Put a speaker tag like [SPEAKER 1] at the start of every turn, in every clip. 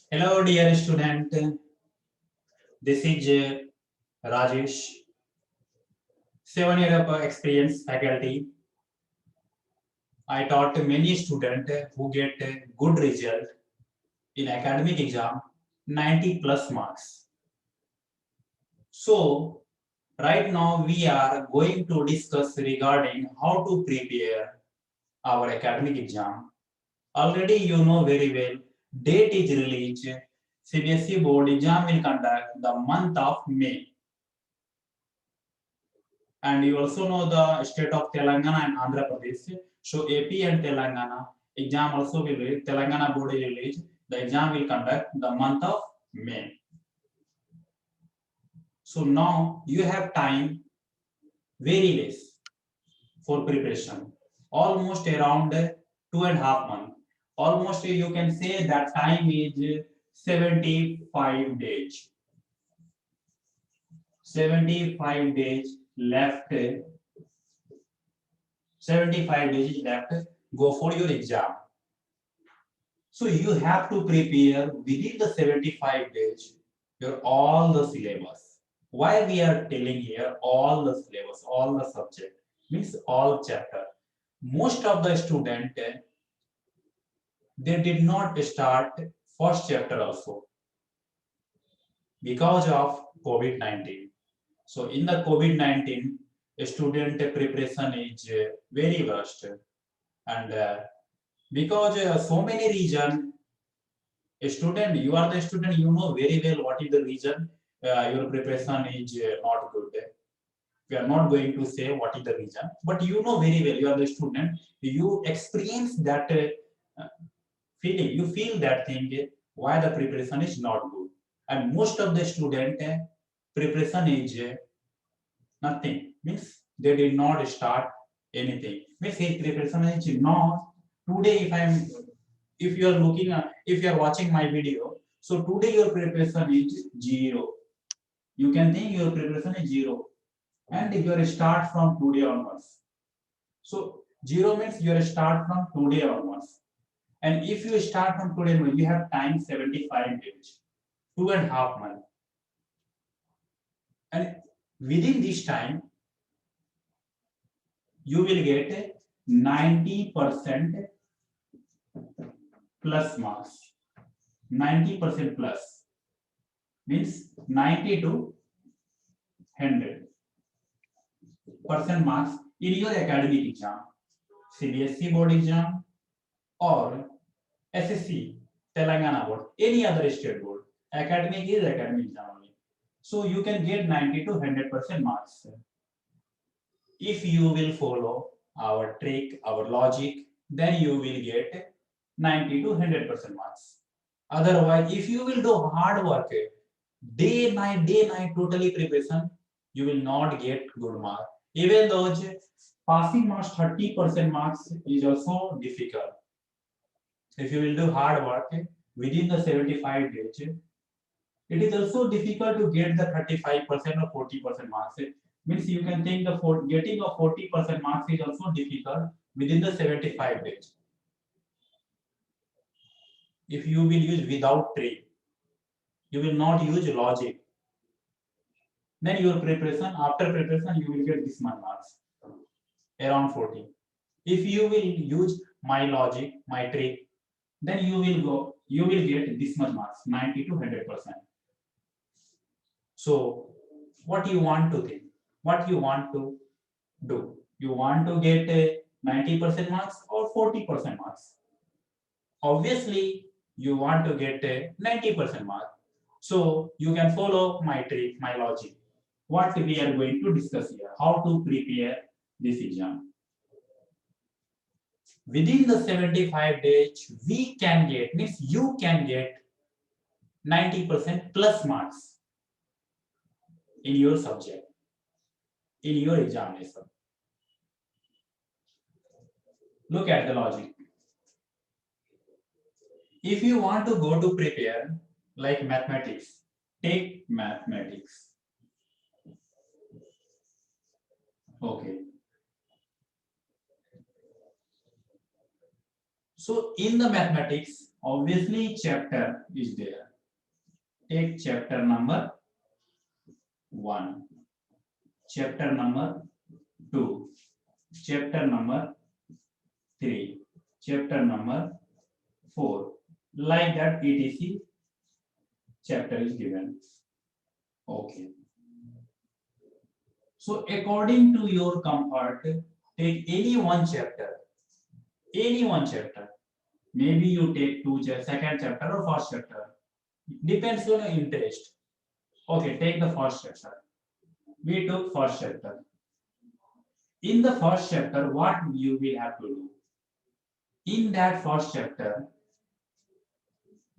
[SPEAKER 1] Hello, dear student. This is Rajesh, 7 year of experience faculty. I taught many students who get a good result in academic exam, 90 plus marks. So, right now we are going to discuss regarding how to prepare our academic exam. Already you know very well, date is released. CBSE board exam will conduct the month of May. And you also know the state of Telangana and Andhra Pradesh. So AP and Telangana exam also will release. Telangana board will release. The exam will conduct the month of May. So now you have time very less for preparation. Almost around 2.5 months. Almost you can say that time is 75 days. 75 days left. 75 days left. Go for your exam. So you have to prepare within the 75 days your all the syllabus. Why we are telling here all the syllabus, all the subject means all chapter. Most of the student they did not start first chapter also because of COVID-19. So in the COVID-19, student preparation is very worst, and because so many reason a student, you are the student, you know very well what is the reason your preparation is not good. We are not going to say what is the reason, but you know very well, you are the student, you experience that feeling, you feel that thing, why the preparation is not good. And most of the student preparation is nothing, means they did not start anything. Means his preparation is not today. If you are looking if you are watching my video, so today your preparation is zero. You can think your preparation is zero, and your start from today onwards. So zero means your start from today onwards. And if you start from today onwards, you have time 75 days, 2.5 months. And within this time, you will get 90% plus marks. 90% plus means 90 to 100% marks in your academic exam, CBSE board exam or SSC, Telangana board, any other state board. Academic is academic exam only. So you can get 90 to 100% marks. If you will follow our trick, our logic, then you will get 90 to 100% marks. Otherwise, if you will do hard work, day, night, totally preparation, you will not get good mark. Even though passing marks 30% marks is also difficult. If you will do hard work within the 75 days, it is also difficult to get the 35% or 40% marks. Means you can think the getting a 40% marks is also difficult within the 75 days. If you will use without trick, you will not use logic, then your preparation, after preparation, you will get this much marks, around 40. If you will use my logic, my trick, then you will get this much marks, 90 to 100%. So, what you want to think? What you want to do? You want to get 90% marks or 40% marks? Obviously, you want to get a 90% mark. So, you can follow my trick, my logic. What we are going to discuss here, how to prepare this exam. Within the 75 days, we can get, means you can get 90% plus marks in your subject, in your examination. Look at the logic. If you want to go to prepare like mathematics, take mathematics. Okay. So in the mathematics, obviously chapter is there. Take chapter number 1, chapter number 2, chapter number 3, chapter number 4. Like that, etc. chapter is given. Okay. So according to your comfort, take any one chapter. Any one chapter. Maybe you take second chapter or first chapter. Depends on your interest. Okay, take the first chapter. We took first chapter. In the first chapter, what you will have to do? In that first chapter,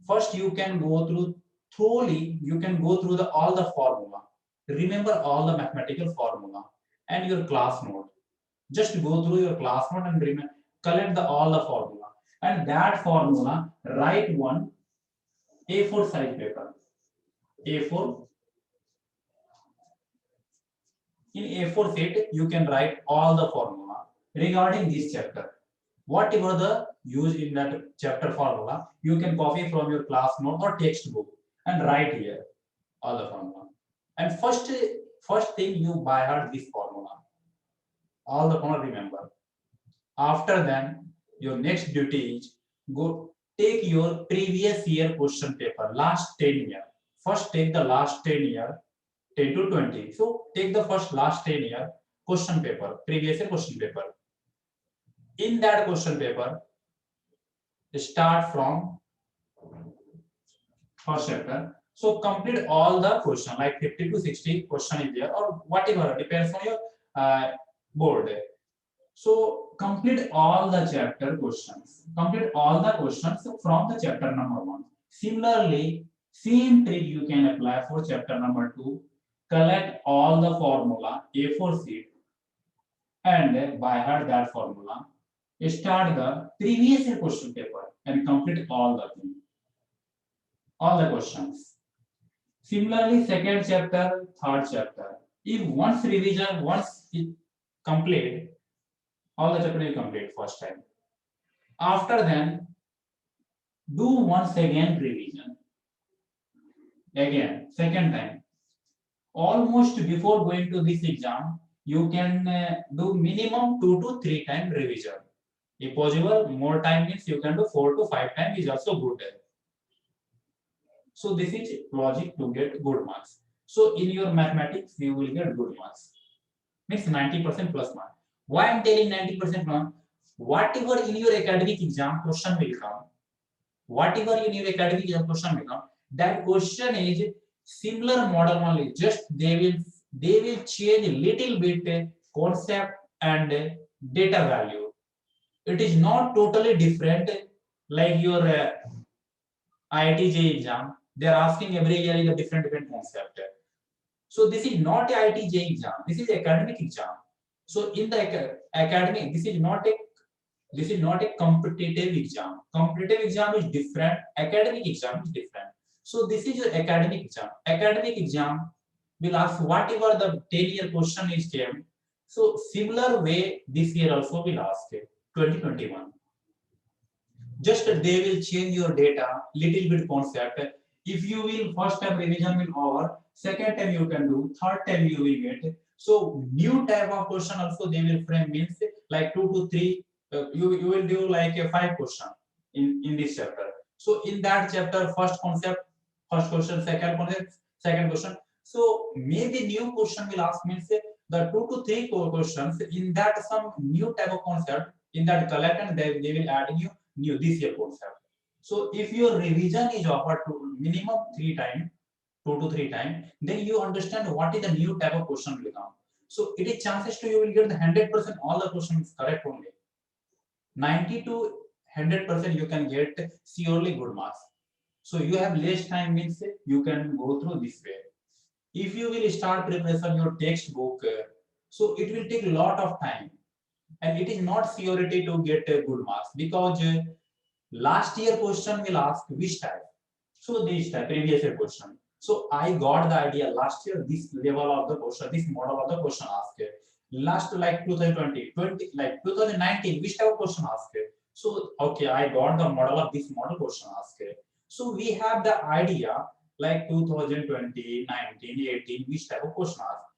[SPEAKER 1] first you can go through thoroughly, you can go through all the formula. Remember all the mathematical formula and your class note. Just go through your class note and remember, collect all the formula. And that formula, write one A4 size paper. A4. In A4 sheet, you can write all the formula regarding this chapter. Whatever the use in that chapter formula, you can copy from your class note or textbook and write here all the formula. And first thing you by heart this formula. All the formula remember. After then, your next duty is go take your previous year question paper, last 10 year. First take the last 10 year, 10 to 20. So take the first last 10 year question paper, previous year question paper. In that question paper, start from first chapter. So complete all the question, like 50 to 60 question is there or whatever, depends on your board. So complete all the chapter questions. Complete all the questions from the chapter number 1. Similarly, same trick you can apply for chapter number 2. Collect all the formula A4 sheet and by heart that formula. Start the previous year question paper and complete all the things, all the questions. Similarly, second chapter, third chapter. If once revision, once it complete, all the chapter will complete first time. After then, do once again revision. Again, second time. Almost before going to this exam, you can do minimum 2 to 3 times revision. If possible, more time means you can do 4 to 5 times is also good. So this is logic to get good marks. So in your mathematics, you will get good marks. Means 90% plus mark. Why I'm telling 90% mark? Whatever in your academic exam question will come, whatever in your academic exam question will come, that question is similar model only. Just they will change a little bit concept and data value. It is not totally different like your IIT JEE exam. They are asking every year is a different concept. So this is not a IIT JEE exam. This is academic exam. So in the academic, this is not a competitive exam. Competitive exam is different. Academic exam is different. So this is your academic exam. Academic exam will ask whatever the 10-year question is came. So similar way this year also will ask 2021. Just they will change your data, little bit concept. If you will first time revision will over, second time you can do, third time you will get. So new type of question also they will frame, means like 2 to 3. You will do like a 5 question in this chapter. So in that chapter, first concept, first question, second concept, second question. So maybe new question will ask, means the 2 to 3 questions in that some new type of concept in that collect, and they will add new this year concept. So if your revision is offered to minimum 3 times, 2 to 3 times, then you understand what is the new type of question will come. So it is chances to you will get the 100% all the questions correct only. 90 to 100% you can get surely good marks. So you have less time, means you can go through this way. If you will start preparation your textbook, so it will take a lot of time, and it is not surety to get good marks, because last year question will ask which type. So this type, previous year question. So I got the idea last year this level of the question, this model of the question asked. Last like 2020, like 2019, which type of question asked? So, okay, I got the model of this model question asked. So we have the idea like 2020, 19, 18, which type of question asked.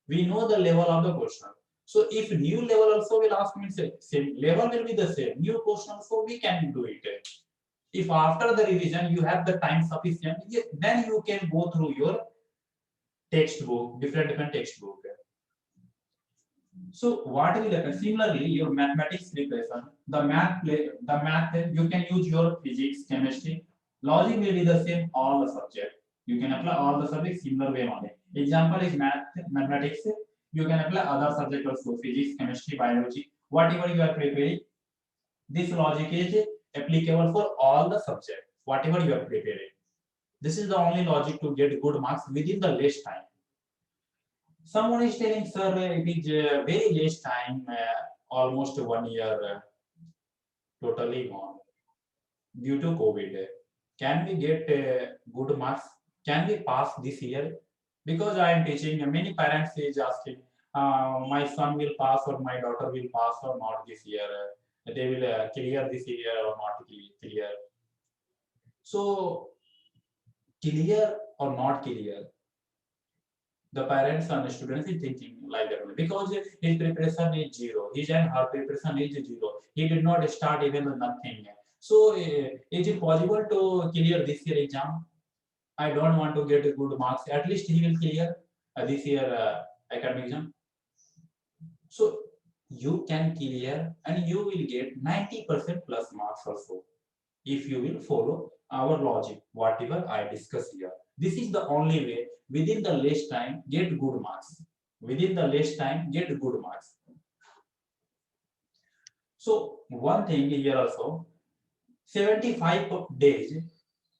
[SPEAKER 1] We know the level of the question. So if new level also will ask, means same level will be the same. New question also we can do it. If after the revision you have the time sufficient, then you can go through your textbook, different textbook. So what will happen? Similarly, your mathematics preparation, the math you can use your physics, chemistry, logic will be the same all the subject. You can apply all the subjects similar way only. Example is mathematics. You can apply other subject also, physics, chemistry, biology, whatever you are preparing. This logic is applicable for all the subject, whatever you are preparing. This is the only logic to get good marks within the less time. Someone is telling, sir, it is very less time, almost 1 year totally gone due to COVID. Can we get good marks? Can we pass this year? Because I am teaching, many parents is asking, my son will pass or my daughter will pass or not this year. They will clear this year or not clear. So, clear or not clear, the parents and the students is thinking like that only, because his preparation is zero, his and her preparation is zero, he did not start even with nothing. So is it possible to clear this year exam? I don't want to get good marks, at least he will clear this year academic exam. So you can clear and you will get 90% plus marks also, if you will follow our logic, whatever I discuss here. This is the only way within the less time get good marks. Within the less time get good marks. So one thing here also, 75 days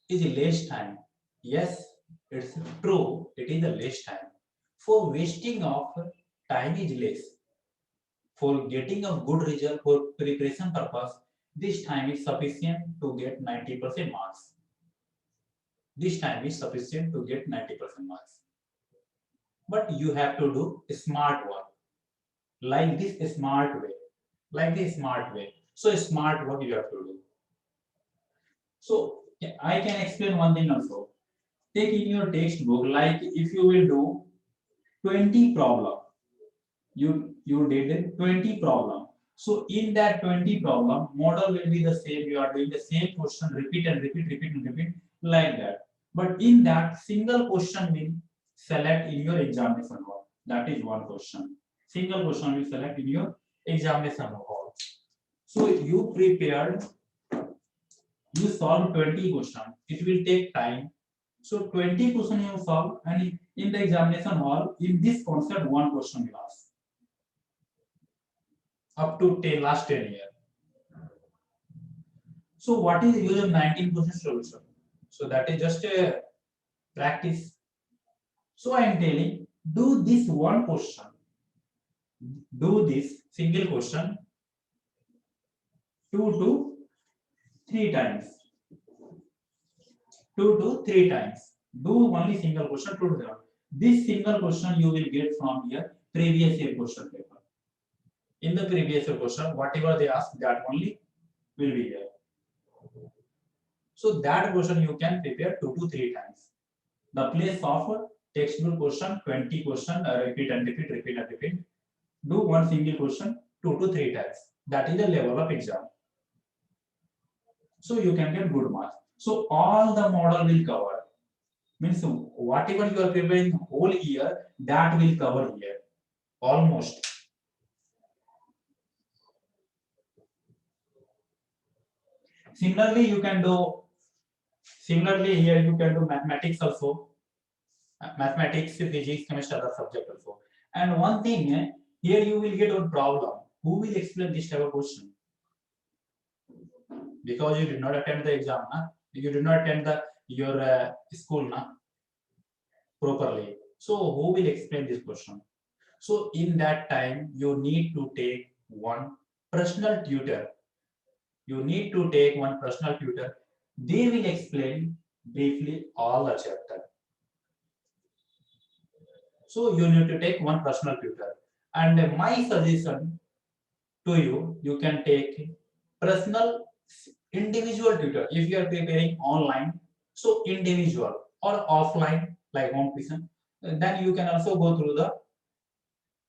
[SPEAKER 1] is less time. Yes, it's true, it is the less time. For wasting of time is less. For getting a good result for preparation purpose, this time is sufficient to get 90% marks. This time is sufficient to get 90% marks. But you have to do smart work, like this smart way, like this smart way. So smart work you have to do. So I can explain one thing also. Take in your textbook, like if you will do 20 problem, you did 20 problem. So in that 20 problem, model will be the same. You are doing the same question, repeat and repeat, repeat and repeat, like that. But in that single question will select in your examination hall. That is one question. Single question will select in your examination hall. So you prepared, you solve 20 question. It will take time. So 20 question you solve, and in the examination hall, in this concept, one question will ask. Up to 10, last 10 years. So what is the use of 19% solution? So that is just a practice. So I am telling, do this one question, do this single question 2 to 3 times. 2 to 3 times. Do only single question 2 to 3. This single question you will get from your previous year question paper. In the previous year question, whatever they ask, that only will be there. So that question you can prepare 2 to 3 times. The place of textbook question, 20 question, repeat and repeat, repeat and repeat. Do one single question 2 to 3 times. That is the level of exam. So you can get good marks. So all the model will cover. Means whatever you are preparing whole year, that will cover here. Almost. Similarly, you can do. Similarly, here you can do mathematics also. Mathematics, physics, chemistry, other subject also. And one thing, here you will get a problem. Who will explain this type of question? Because you did not attend the exam, you did not attend your school properly. So who will explain this question? So in that time, you need to take one personal tutor. You need to take one personal tutor. They will explain briefly all the chapter. So you need to take one personal tutor. And my suggestion to you, you can take personal individual tutor. If you are preparing online, so individual or offline like home tuition, then you can also go through the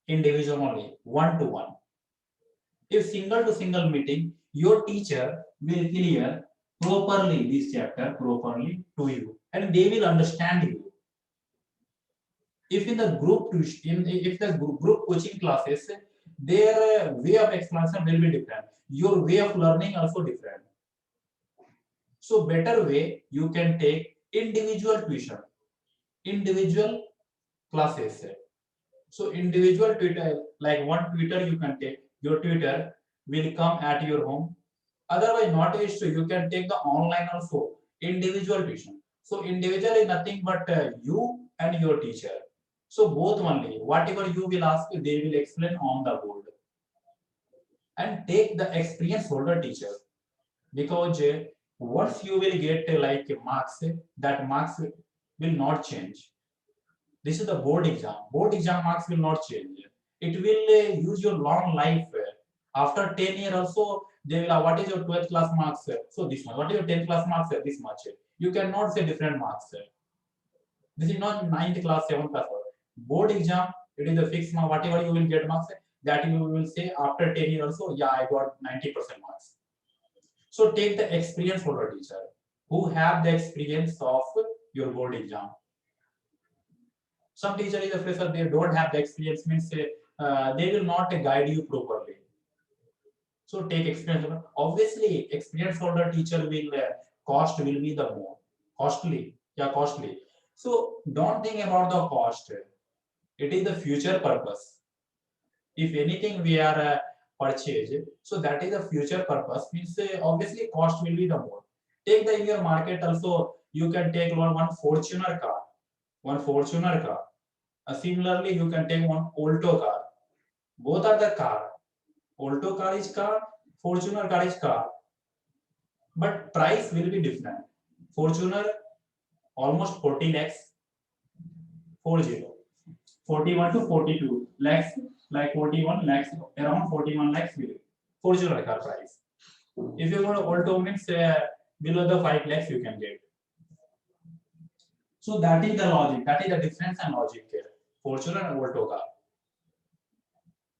[SPEAKER 1] individual only, one to one. If single to single meeting, your teacher will clear properly this chapter properly to you, and they will understand you. If in the group if the group coaching classes, their way of explanation will be different. Your way of learning also different. So better way you can take individual tuition, individual classes. So individual tutor, like one tutor you can take. Your tutor will come at your home. Otherwise, not a issue. You can take the online also individual tuition. So individual is nothing but you and your teacher. So both only. Whatever you will ask, they will explain on the board. And take the experience holder teacher, because once you will get like marks, that marks will not change. This is the board exam. Board exam marks will not change. It will use your long life. After 10 years also, they will what is your 12th class marks? So this much. What is your 10th class marks? This much. You cannot say different marks. This is not 9th class, 7th class. Board exam, it is a fixed mark. Whatever you will get marks, that you will say after 10 years also, yeah, I got 90% marks. So take the experience holder teacher who have the experience of your board exam. Some teacher is a fresher, they don't have the experience, means they will not guide you properly. So take experience holder. Obviously, experience holder teacher will cost will be the more costly. Yeah, costly. So don't think about the cost. It is the future purpose. If anything we are purchase, so that is the future purpose. Means obviously cost will be the more. Take the in your market also. You can take one Fortuner car, one Fortuner car. Similarly, you can take one Alto car. Both are the car. Alto car is car, Fortuner car is car. But price will be different. Fortuner almost 40 lakhs, 40. 41 to 42 lakhs, like 41 lakhs, around 41 lakhs will Fortuner car price. If you go to Alto, means below the 5 lakhs you can get. So that is the logic. That is the difference and logic here. Fortuner and Alto car.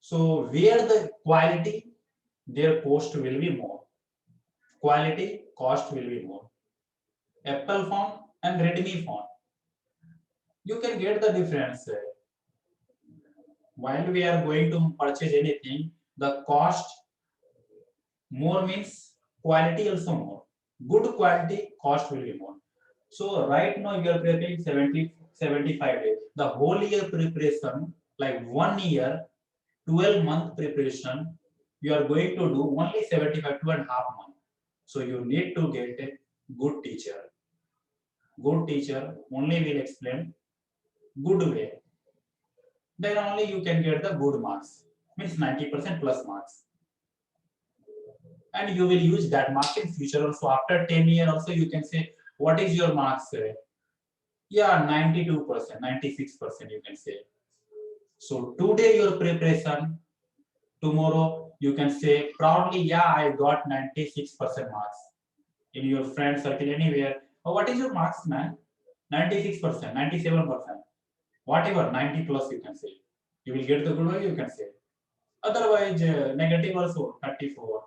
[SPEAKER 1] So where the quality, their cost will be more. Quality, cost will be more. Apple phone and Redmi phone. You can get the difference. While we are going to purchase anything, the cost more means quality also more. Good quality, cost will be more. So right now you are preparing 75 days. The whole year preparation, like 1 year, 12-month preparation, you are going to do only 75, 2.5 months. So you need to get a good teacher. Good teacher only will explain good way. Then only you can get the good marks. Means 90% plus marks. And you will use that mark in future also. After 10 years also you can say, what is your marks? Yeah, 92%, 96% you can say. So today your preparation, tomorrow you can say proudly, yeah, I got 96% marks. In your friend circle anywhere, oh, what is your marks, man? 96%, 97%, whatever, 90 plus you can say. You will get the good one, you can say. Otherwise, negative also 34.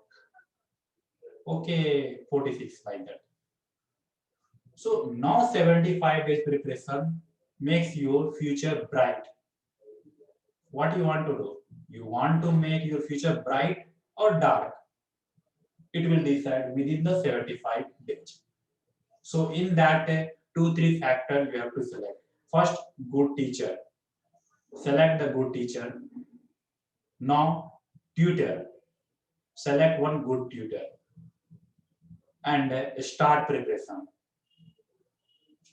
[SPEAKER 1] Okay, 46 like that. So now 75 days preparation makes your future bright. What you want to do? You want to make your future bright or dark? It will decide within the 75 days. So in that 2-3 factors you have to select. First, good teacher. Select the good teacher. Now, tutor. Select one good tutor. And start preparation.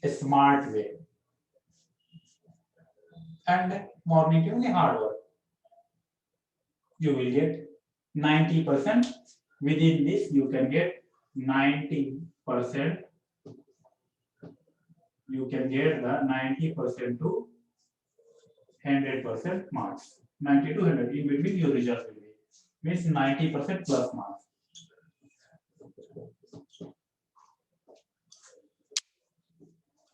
[SPEAKER 1] A smart way. And morning only hard work. You will get 90%. Within this, you can get 90%. You can get the 90% to 100% marks. 90 to 100. In between, your result will be. Means 90% plus marks.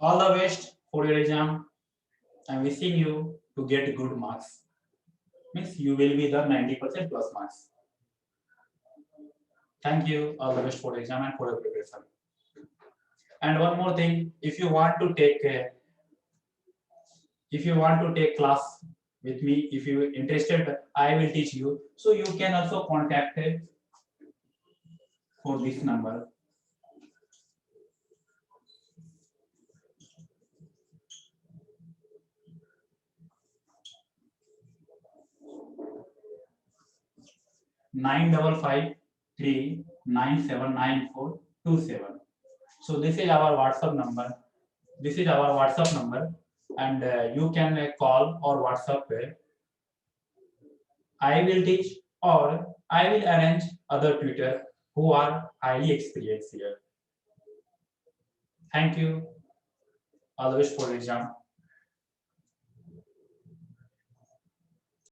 [SPEAKER 1] All the best for your exam. I'm wishing you to get good marks. Means you will be the 90% plus marks. Thank you. All the best for the exam and for your preparation. And one more thing, if you want to take class with me, if you interested, I will teach you. So you can also contact for this number. Nine double 5 3 9 7 9 4 2 7. So this is our WhatsApp number. This is our WhatsApp number, and you can call or WhatsApp. I will teach or I will arrange other tutor who are highly experienced here. Thank you. All the best for the exam.